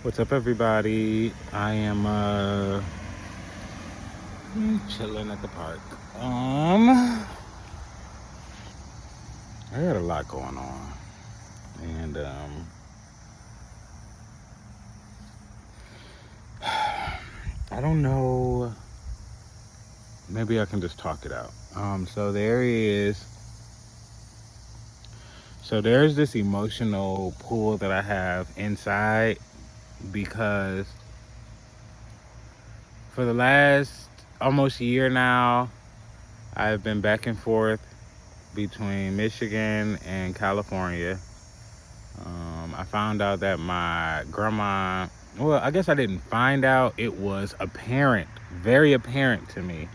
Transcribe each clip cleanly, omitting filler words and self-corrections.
What's up, everybody? I am chilling at the park. I got a lot going on, and I don't know. Maybe I can just talk it out. So there is. So there's this emotional pull that I have inside because for the last almost year now, I've been back and forth between Michigan and California. I found out that my grandma, well, I guess I didn't find out, it was apparent, very apparent to me,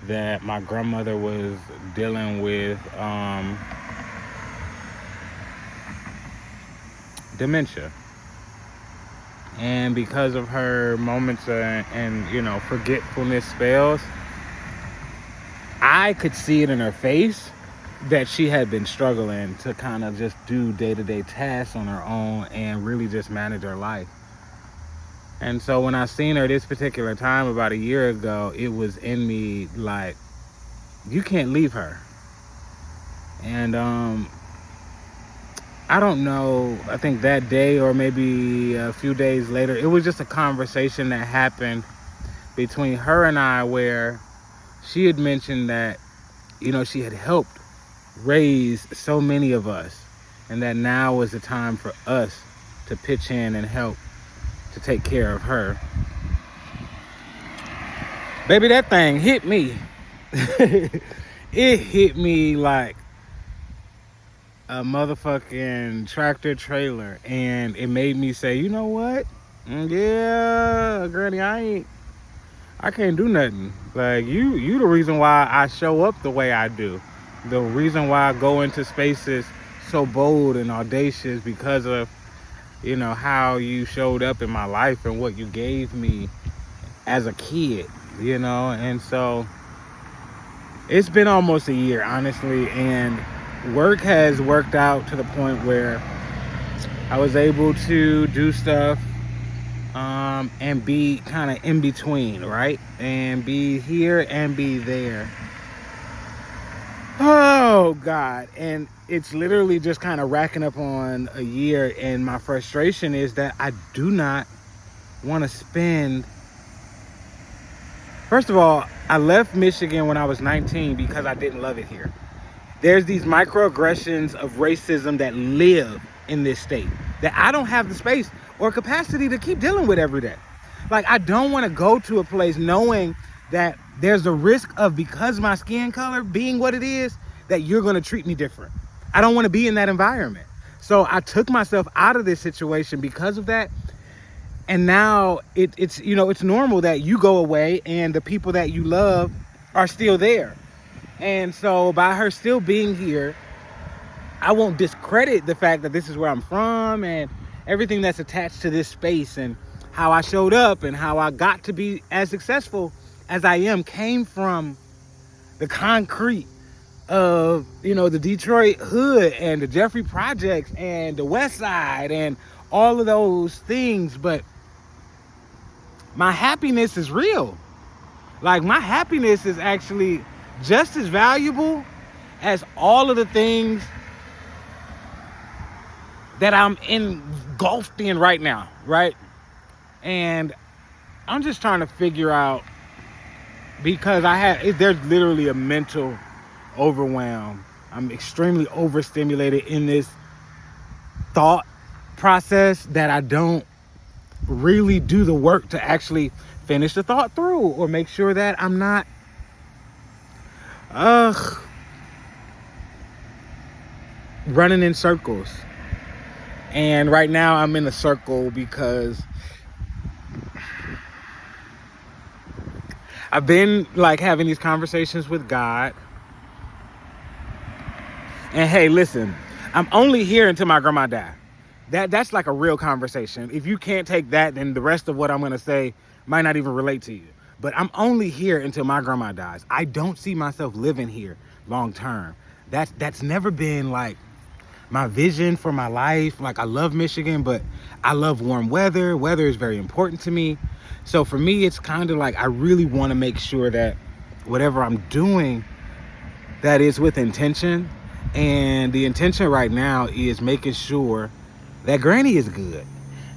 that my grandmother was dealing with dementia. And because of her moments and forgetfulness spells, I could see it in her face that she had been struggling to kind of just do day-to-day tasks on her own and really just manage her life. And so when I seen her this particular time about a year ago, it was in me like, you can't leave her. And I don't know, I think that day or maybe a few days later, it was just a conversation that happened between her and I where she had mentioned that, she had helped raise so many of us, and that now was the time for us to pitch in and help to take care of her. Baby, that thing hit me. It hit me like a motherfucking tractor trailer, and it made me say, you know what? Yeah, Granny, I can't do nothing. Like you the reason why I show up the way I do. The reason why I go into spaces so bold and audacious because of, how you showed up in my life and what you gave me as a kid, and so it's been almost a year, honestly, and work has worked out to the point where I was able to do stuff and be kind of in between, right? And be here and be there. Oh, God. And it's literally just kind of racking up on a year. And my frustration is that I do not want to spend. First of all, I left Michigan when I was 19 because I didn't love it here. There's these microaggressions of racism that live in this state that I don't have the space or capacity to keep dealing with every day. Like, I don't want to go to a place knowing that there's a risk of, because my skin color being what it is, that you're going to treat me different. I don't want to be in that environment. So I took myself out of this situation because of that. And now it's normal that you go away and the people that you love are still there. And so by her still being here, I won't discredit the fact that this is where I'm from and everything that's attached to this space, and how I showed up and how I got to be as successful as I am came from the concrete of, the Detroit hood and the Jeffrey Projects and the West Side and all of those things. But my happiness is real. Like, my happiness is actually just as valuable as all of the things that I'm engulfed in right now, right? And I'm just trying to figure out, because there's literally a mental overwhelm. I'm extremely overstimulated in this thought process that I don't really do the work to actually finish the thought through or make sure that I'm not running in circles. And right now I'm in a circle because I've been like having these conversations with God. And hey, listen, I'm only here until my grandma die. That's like a real conversation. If you can't take that, then the rest of what I'm going to say might not even relate to you. But I'm only here until my grandma dies. I don't see myself living here long term. That's never been like my vision for my life. Like, I love Michigan, but I love warm weather. Weather is very important to me. So for me, it's kind of like I really want to make sure that whatever I'm doing, that is with intention. And the intention right now is making sure that Granny is good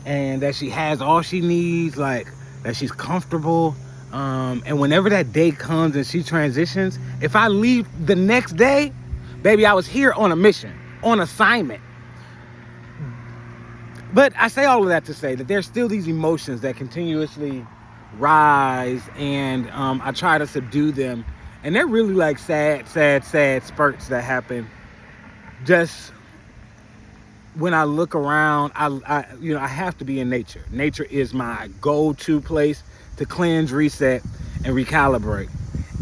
and that she has all she needs, like that she's comfortable. And whenever that day comes and she transitions, if I leave the next day, baby, I was here on a mission, on assignment. But I say all of that to say that there's still these emotions that continuously rise, and I try to subdue them. And they're really like sad spurts that happen just when I look around. I have to be in nature. Nature is my go-to place to cleanse, reset, and recalibrate.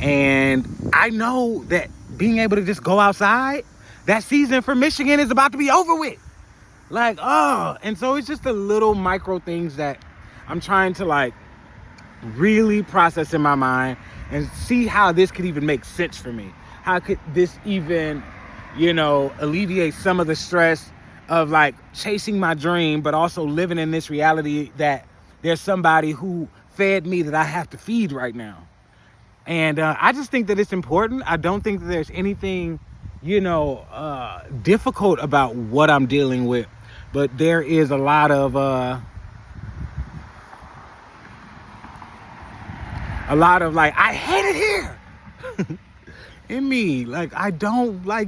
And I know that being able to just go outside, that season for Michigan is about to be over with. Like, and so it's just the little micro things that I'm trying to like really process in my mind and see how this could even make sense for me. How could this even, alleviate some of the stress of like chasing my dream, but also living in this reality that there's somebody who fed me that I have to feed right now. And I just think that it's important. I don't think that there's anything, difficult about what I'm dealing with. But there is a lot of like, I hate it here in me. Like, I don't like,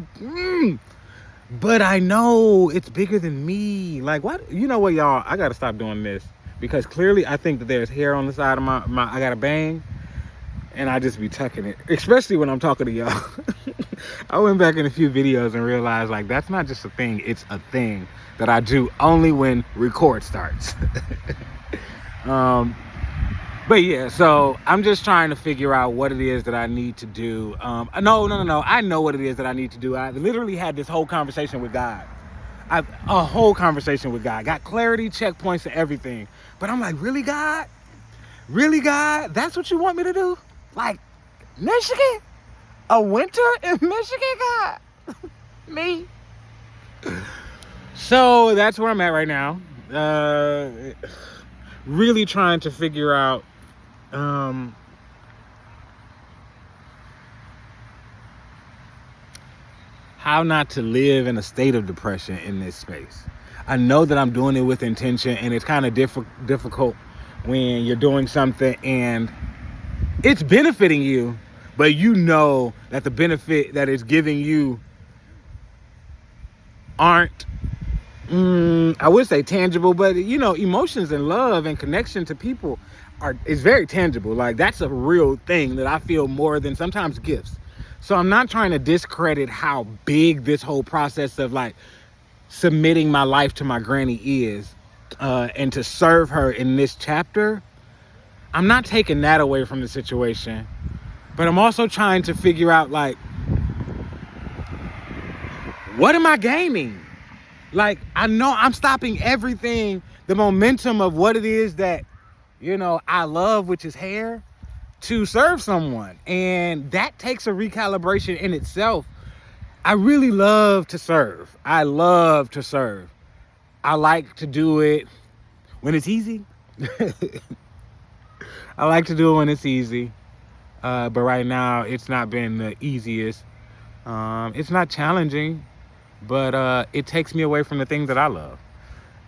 but I know it's bigger than me. Like, what? You know what, y'all? I got to stop doing this because clearly I think that there's hair on the side of my I got a bang and I just be tucking it, especially when I'm talking to y'all. I went back in a few videos and realized like that's not just a thing, it's a thing that I do only when record starts. But yeah, so I'm just trying to figure out what it is that I need to do. No. I know what it is that I need to do. I literally had this whole conversation with God. A whole conversation with God. Got clarity, checkpoints, and everything. But I'm like, really, God? Really, God? That's what you want me to do? Like, Michigan? A winter in Michigan, God? Me? So that's where I'm at right now. Really trying to figure out how not to live in a state of depression in this space. I know that I'm doing it with intention, and it's kind of difficult when you're doing something and it's benefiting you, but you know that the benefit that it's giving you aren't, I would say tangible, but emotions and love and connection to people is very tangible. Like, that's a real thing that I feel more than sometimes gifts. So I'm not trying to discredit how big this whole process of like submitting my life to my granny is, and to serve her in this chapter. I'm not taking that away from the situation, but I'm also trying to figure out like, what am I gaining? Like, I know I'm stopping everything, the momentum of what it is that, I love, which is hair, to serve someone. And that takes a recalibration in itself. I really love to serve. I love to serve. I like to do it when it's easy. I like to do it when it's easy. But right now, it's not been the easiest. It's not challenging, but it takes me away from the things that I love,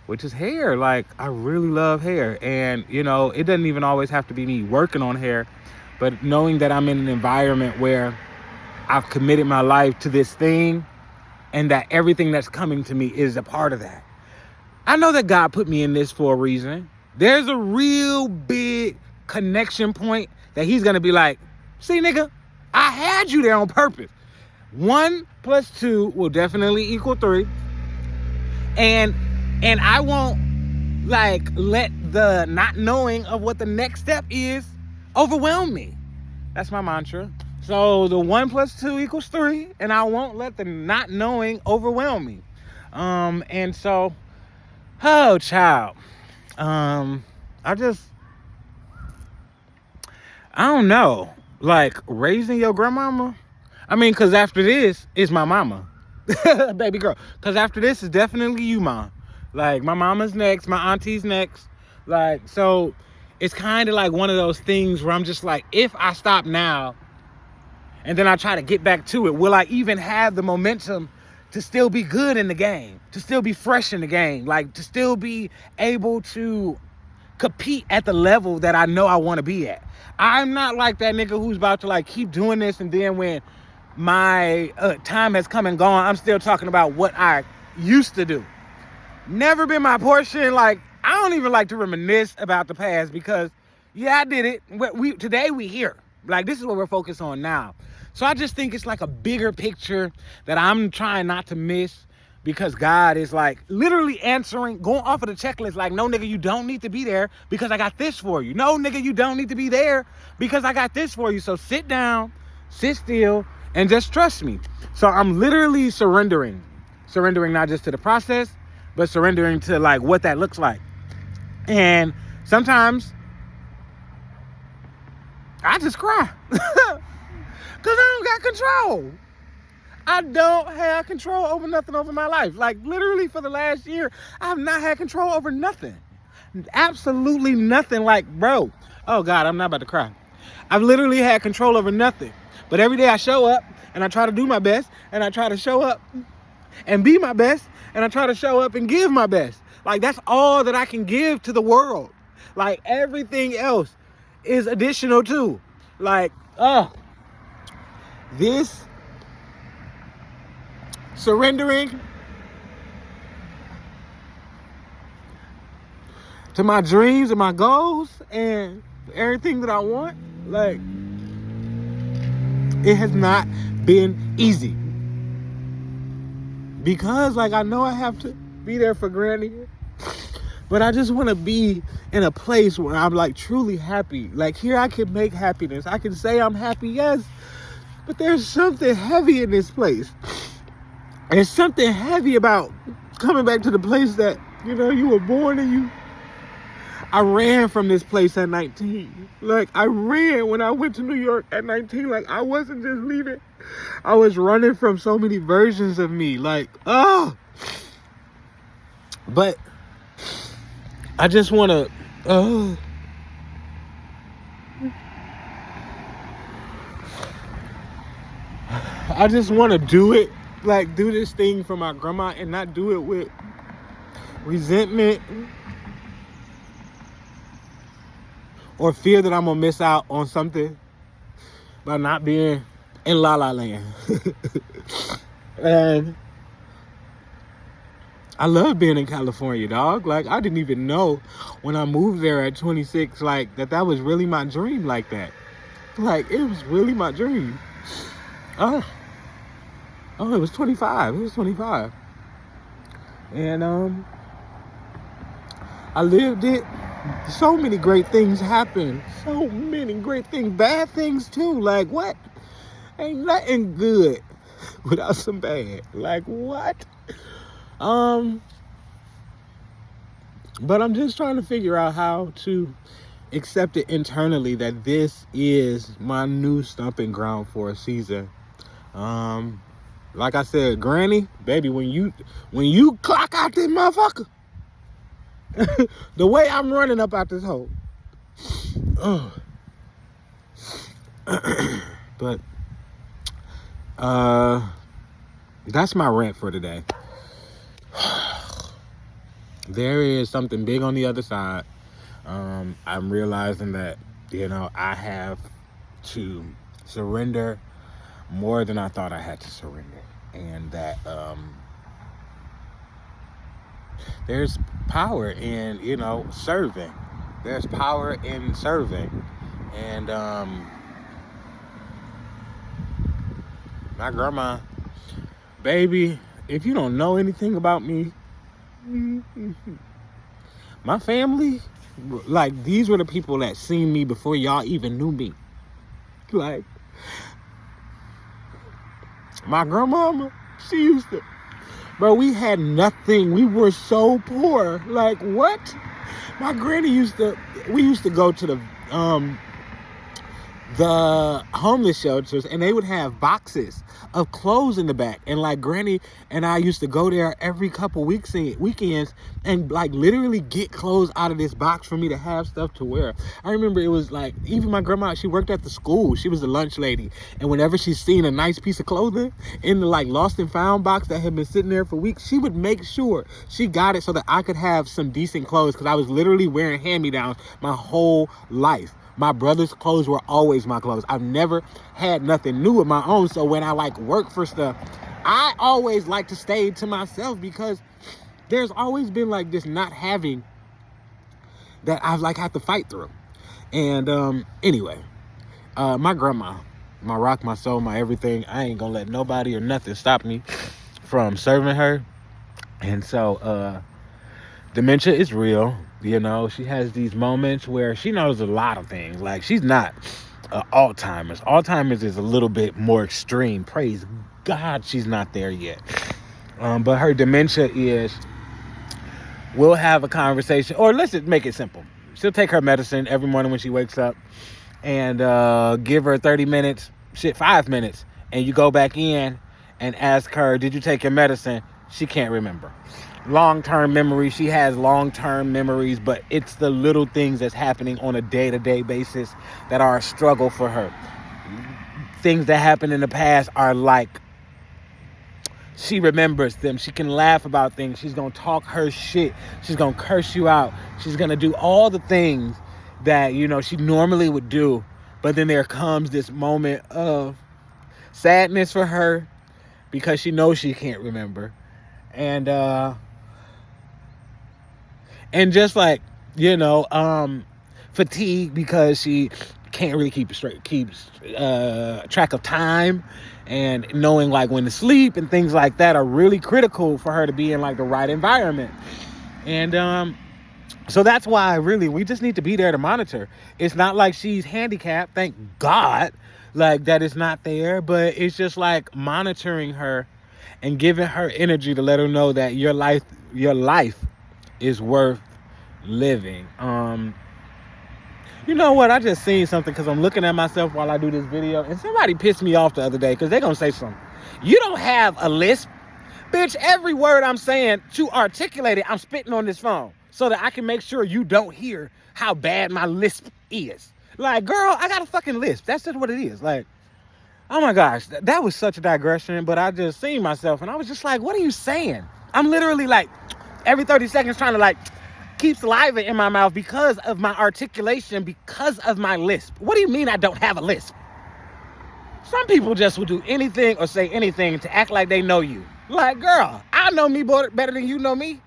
which is hair. Like, I really love hair. And, it doesn't even always have to be me working on hair, but knowing that I'm in an environment where I've committed my life to this thing and that everything that's coming to me is a part of that. I know that God put me in this for a reason. There's a real big connection point that he's going to be like, see, nigga, I had you there on purpose. 1 + 2 will definitely equal 3. And I won't like let the not knowing of what the next step is overwhelm me. That's my mantra. So the 1 + 2 = 3, and I won't let the not knowing overwhelm me. And so, oh child, I don't know, like raising your grandmama. I mean, cause after this is my mama. Baby girl. Because after this is definitely you, Mom. Like, my mama's next, my auntie's next. Like, so it's kind of like one of those things where I'm just like, if I stop now and then I try to get back to it, will I even have the momentum to still be good in the game, to still be fresh in the game, like to still be able to compete at the level that I know I want to be at? I'm not like that nigga who's about to like keep doing this, and then when my time has come and gone, I'm still talking about what I used to do. Never been my portion. Like, I don't even like to reminisce about the past, because yeah, I did it. Today we here. Like, this is what we're focused on now. So I just think it's like a bigger picture that I'm trying not to miss, because God is like literally answering, going off of the checklist, like, no, nigga, you don't need to be there because I got this for you. No, nigga, you don't need to be there because I got this for you. So sit down, sit still, and just trust me. So I'm literally surrendering not just to the process, but surrendering to like what that looks like. And sometimes I just cry because I don't got control. I don't have control over nothing over my life. Like, literally for the last year, I have not had control over nothing. Absolutely nothing. Like, bro, oh God, I'm not about to cry. I've literally had control over nothing. But every day I show up and I try to do my best, and I try to show up and be my best, and I try to show up and give my best. Like, that's all that I can give to the world. Like, everything else is additional too. Like, this surrendering to my dreams and my goals and everything that I want, like, it has not been easy. Because, like, I know I have to be there for Granny, but I just want to be in a place where I'm, like, truly happy. Like, here I can make happiness. I can say I'm happy, yes, but there's something heavy in this place. There's something heavy about coming back to the place that, you know, you were born and I ran from this place at 19. Like, I ran when I went to New York at 19. Like, I wasn't just leaving. I was running from so many versions of me. Like, but I just want to, I just want to do it. Like, do this thing for my grandma and not do it with resentment or fear that I'm gonna miss out on something by not being in La La Land. And I love being in California, dog. Like, I didn't even know when I moved there at 26, like, that was really my dream like that. Like, it was really my dream. It was 25. It was 25. And I lived it. So many great things happened. So many great things. Bad things too. Like, what? Ain't nothing good without some bad. Like, what? But I'm just trying to figure out how to accept it internally that this is my new stomping ground for a season. Like I said, Granny, baby, when you clock out this motherfucker, the way I'm running up out this hole. But that's my rant for today. There is something big on the other side. I'm realizing that, you know, I have to surrender more than I thought I had to surrender. And that there's power in, you know, serving. There's power in serving. And my grandma, baby, if you don't know anything about me, my family, like, these were the people that seen me before y'all even knew me. Like, my grandmama, she used to, bro, we had nothing. We were so poor. Like, what? My granny we used to go to the homeless shelters, and they would have boxes of clothes in the back. And like Granny and I used to go there every couple weekends and like literally get clothes out of this box for me to have stuff to wear. I remember it was like, even my grandma, she worked at the school. She was the lunch lady. And whenever she's seen a nice piece of clothing in the like lost and found box that had been sitting there for weeks, she would make sure she got it so that I could have some decent clothes, because I was literally wearing hand-me-downs my whole life. My brother's clothes were always my clothes. I've never had nothing new of my own. So when I like work for stuff, I always like to stay to myself, because there's always been like this not having that I've like had to fight through. And anyway, my grandma, my rock, my soul, my everything, I ain't gonna let nobody or nothing stop me from serving her. And so dementia is real. You know, she has these moments where she knows a lot of things. Like, she's not Alzheimer's. Alzheimer's is a little bit more extreme. Praise God she's not there yet. But her dementia is, we'll have a conversation, or let's just make it simple. She'll take her medicine every morning when she wakes up, and give her 30 minutes, 5 minutes, and you go back in and ask her, did you take your medicine? She can't remember. Long-term memory, she has long-term memories, but it's the little things that's happening on a day-to-day basis that are a struggle for her. Things that happened in the past are like, she remembers them. She can laugh about things. She's gonna talk her shit. She's gonna curse you out. She's gonna do all the things that, you know, she normally would do. But then there comes this moment of sadness for her because she knows she can't remember. And just like, you know, fatigue because she can't really keeps track of time, and knowing like when to sleep and things like that are really critical for her to be in like the right environment. And so that's why really we just need to be there to monitor. It's not like she's handicapped, thank God, like that is not there, but it's just like monitoring her and giving her energy to let her know that your life is worth living. You know what? I just seen something because I'm looking at myself while I do this video, and somebody pissed me off the other day because they're gonna say something. You don't have a lisp, bitch. Every word I'm saying to articulate it, I'm spitting on this phone so that I can make sure you don't hear how bad my lisp is. Like, girl, I got a fucking lisp. That's just what it is. Like, oh my gosh, that was such a digression, but I just seen myself and I was just like, what are you saying? I'm literally like every 30 seconds trying to like keep saliva in my mouth because of my articulation, because of my lisp. What do you mean I don't have a lisp? Some people just will do anything or say anything to act like they know you. Like, girl, I know me better than you know me.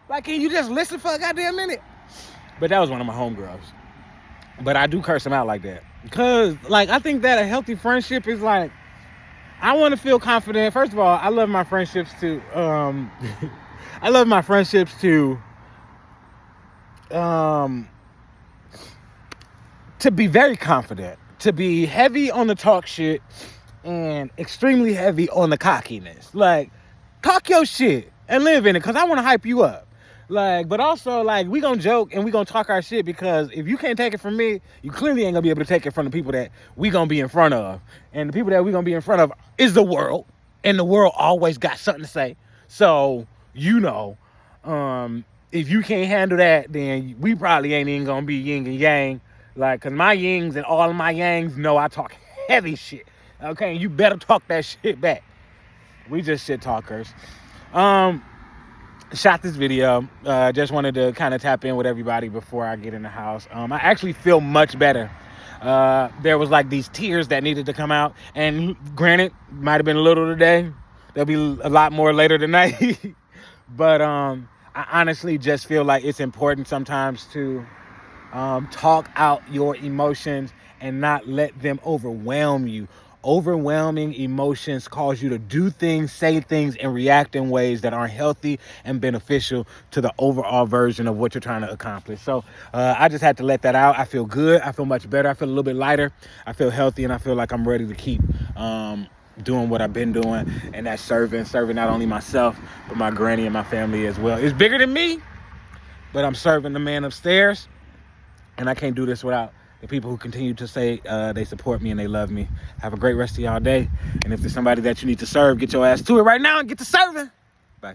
Like, can you just listen for a goddamn minute? But that was one of my homegirls. But I do curse them out like that. Because, like, I think that a healthy friendship is like, I want to feel confident. First of all, I love my friendships to, to be very confident, to be heavy on the talk shit and extremely heavy on the cockiness. Like, talk your shit and live in it, because I want to hype you up. Like, but also, like, we gonna joke and we gonna talk our shit, because if you can't take it from me, you clearly ain't gonna be able to take it from the people that we gonna be in front of. And the people that we gonna be in front of is the world, and the world always got something to say. So, you know, if you can't handle that, then we probably ain't even gonna be yin and yang. Like, cause my yings and all of my yangs know I talk heavy shit. Okay, you better talk that shit back. We just shit talkers. Shot this video. Just wanted to kind of tap in with everybody before I get in the house. I actually feel much better. There was like these tears that needed to come out, and granted, might have been a little today. There'll be a lot more later tonight. But I honestly just feel like it's important sometimes to talk out your emotions and not let them overwhelm you. Overwhelming emotions cause you to do things, say things, and react in ways that aren't healthy and beneficial to the overall version of what you're trying to accomplish. So I just had to let that out. I feel good. I feel much better. I feel a little bit lighter. I feel healthy, and I feel like I'm ready to keep doing what I've been doing, and that's serving not only myself, but my granny and my family as well. It's bigger than me, but I'm serving the man upstairs, and I can't do this without the people who continue to say they support me and they love me. Have a great rest of y'all day. And if there's somebody that you need to serve, get your ass to it right now and get to serving. Bye.